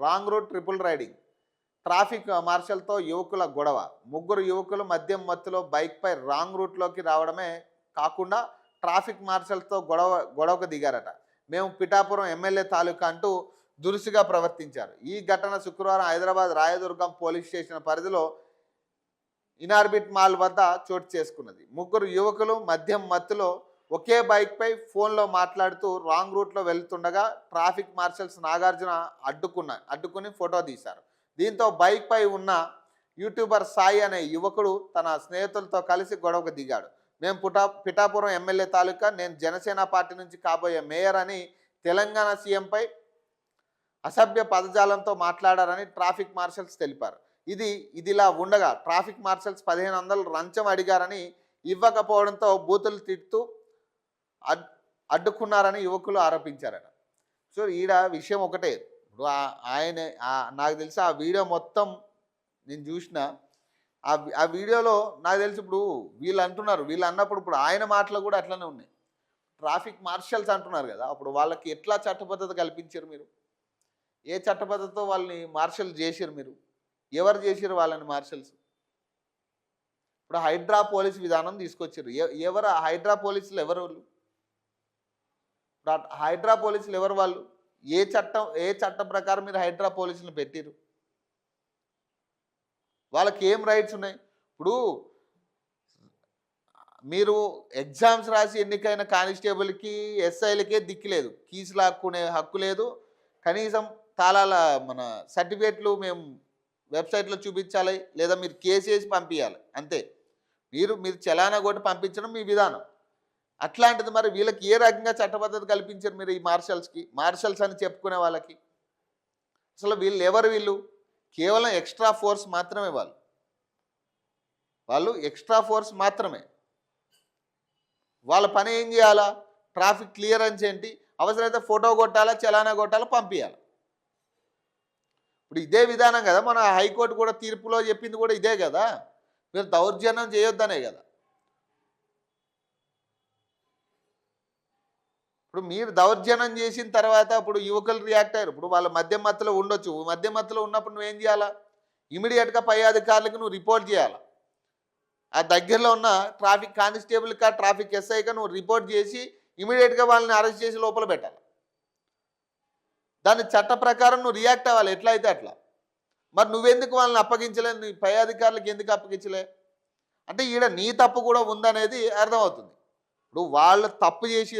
Wrong route triple riding. Traffic మార్షల్తో యువకుల గొడవ. ముగ్గురు యువకులు మద్యం మత్తులో బైక్పై రాంగ్ రూట్లోకి రావడమే కాకుండా ట్రాఫిక్ మార్షల్తో గొడవకు దిగారట. మేము పిఠాపురం ఎమ్మెల్యే తాలూకా అంటూ దురుసుగా ప్రవర్తించారు. ఈ ఘటన శుక్రవారం హైదరాబాద్ రాయదుర్గం పోలీస్ స్టేషన్ పరిధిలో ఇనార్బిట్ మాల్ వద్ద చోటు చేసుకున్నది. ముగ్గురు యువకులు మద్యం మత్తులో ఒకే బైక్పై ఫోన్లో మాట్లాడుతూ రాంగ్ రూట్లో వెళ్తుండగా ట్రాఫిక్ మార్షల్స్ నాగార్జున అడ్డుకుని ఫోటో తీశారు. దీంతో బైక్పై ఉన్న యూట్యూబర్ సాయి అనే యువకుడు తన స్నేహితులతో కలిసి గొడవకు దిగాడు. మేము పిఠాపురం ఎమ్మెల్యే తాలూకా, నేను జనసేన పార్టీ నుంచి కాబోయే మేయర్ అని తెలంగాణ సీఎంపై అసభ్య పదజాలంతో మాట్లాడారని ట్రాఫిక్ మార్షల్స్ తెలిపారు. ఇదిలా ఉండగా ట్రాఫిక్ మార్షల్స్ 1500 లంచం అడిగారని ఇవ్వకపోవడంతో బూతులు తిడుతూ అడ్డుకున్నారని యువకులు ఆరోపించారట. సో ఈడ విషయం ఒకటే. ఇప్పుడు ఆయన నాకు తెలిసి ఆ వీడియో మొత్తం నేను చూసిన. ఆ వీడియోలో నాకు తెలిసి ఇప్పుడు వీళ్ళు అన్నప్పుడు ఇప్పుడు ఆయన మాటలు కూడా అట్లనే ఉన్నాయి. ట్రాఫిక్ మార్షల్స్ అంటున్నారు కదా, అప్పుడు వాళ్ళకి ఎట్లా చట్టబద్ధత కల్పించారు మీరు? ఏ చట్టబద్ధతతో వాళ్ళని మార్షల్ చేసారు మీరు? ఎవరు చేసారు వాళ్ళని మార్షల్స్? ఇప్పుడు హైడ్రా పోలీస్ విధానం తీసుకొచ్చారు. ఎవరు హైడ్రా పోలీసులు? ఎవరు వాళ్ళు? ఇప్పుడు హైడ్రా పోలీసులు ఎవరు వాళ్ళు? ఏ చట్టం ప్రకారం మీరు హైడ్రా పోలీసులు పెట్టిరు? వాళ్ళకి ఏం రైట్స్ ఉన్నాయి? ఇప్పుడు మీరు ఎగ్జామ్స్ రాసి ఎన్నికైన కానిస్టేబుల్కి, ఎస్ఐలకే దిక్కు లేదు, కీసు లాక్కునే హక్కు లేదు. కనీసం తాళాల మన సర్టిఫికేట్లు మేము వెబ్సైట్లో చూపించాలి, లేదా మీరు కేసు వేసి పంపించాలి, అంతే. మీరు చలానా కొట్టి పంపించడం మీ విధానం. అట్లాంటిది మరి వీళ్ళకి ఏ రకంగా చట్టబద్ధత కల్పించారు మీరు? ఈ మార్షల్స్ అని చెప్పుకునే వాళ్ళకి అసలు వీళ్ళు కేవలం ఎక్స్ట్రా ఫోర్స్ మాత్రమే. వాళ్ళు ఎక్స్ట్రా ఫోర్స్ మాత్రమే. వాళ్ళ పని ఏం చేయాలా? ట్రాఫిక్ క్లియరెన్స్ ఏంటి, అవసరమైతే ఫోటో కొట్టాలా, చలానా కొట్టాలా, పంపించాలి. ఇప్పుడు ఇదే విధానం కదా మన హైకోర్టు కూడా తీర్పులో చెప్పింది కూడా ఇదే కదా. మీరు దౌర్జన్యం చేయొద్దనే కదా. ఇప్పుడు మీరు దౌర్జన్యం చేసిన తర్వాత ఇప్పుడు యువకులు రియాక్ట్ అయ్యారు. ఇప్పుడు వాళ్ళ మద్యం మత్తులో ఉండొచ్చు. మద్యం మత్తులో ఉన్నప్పుడు నువ్వేం చేయాలా? ఇమీడియట్గా పై అధికారులకు నువ్వు రిపోర్ట్ చేయాలి. ఆ దగ్గరలో ఉన్న ట్రాఫిక్ కానిస్టేబుల్కా, ట్రాఫిక్ ఎస్ఐకా నువ్వు రిపోర్ట్ చేసి ఇమీడియట్గా వాళ్ళని అరెస్ట్ చేసి లోపల పెట్టాలి. దాని చట్ట ప్రకారం నువ్వు రియాక్ట్ అవ్వాలి, ఎట్లా అయితే అట్లా. మరి నువ్వెందుకు వాళ్ళని అప్పగించలేదు? నీ పై అధికారులకు ఎందుకు అప్పగించలే? అంటే ఈడ నీ తప్పు కూడా ఉందనేది అర్థమవుతుంది. ఇప్పుడు వాళ్ళు తప్పు చేసి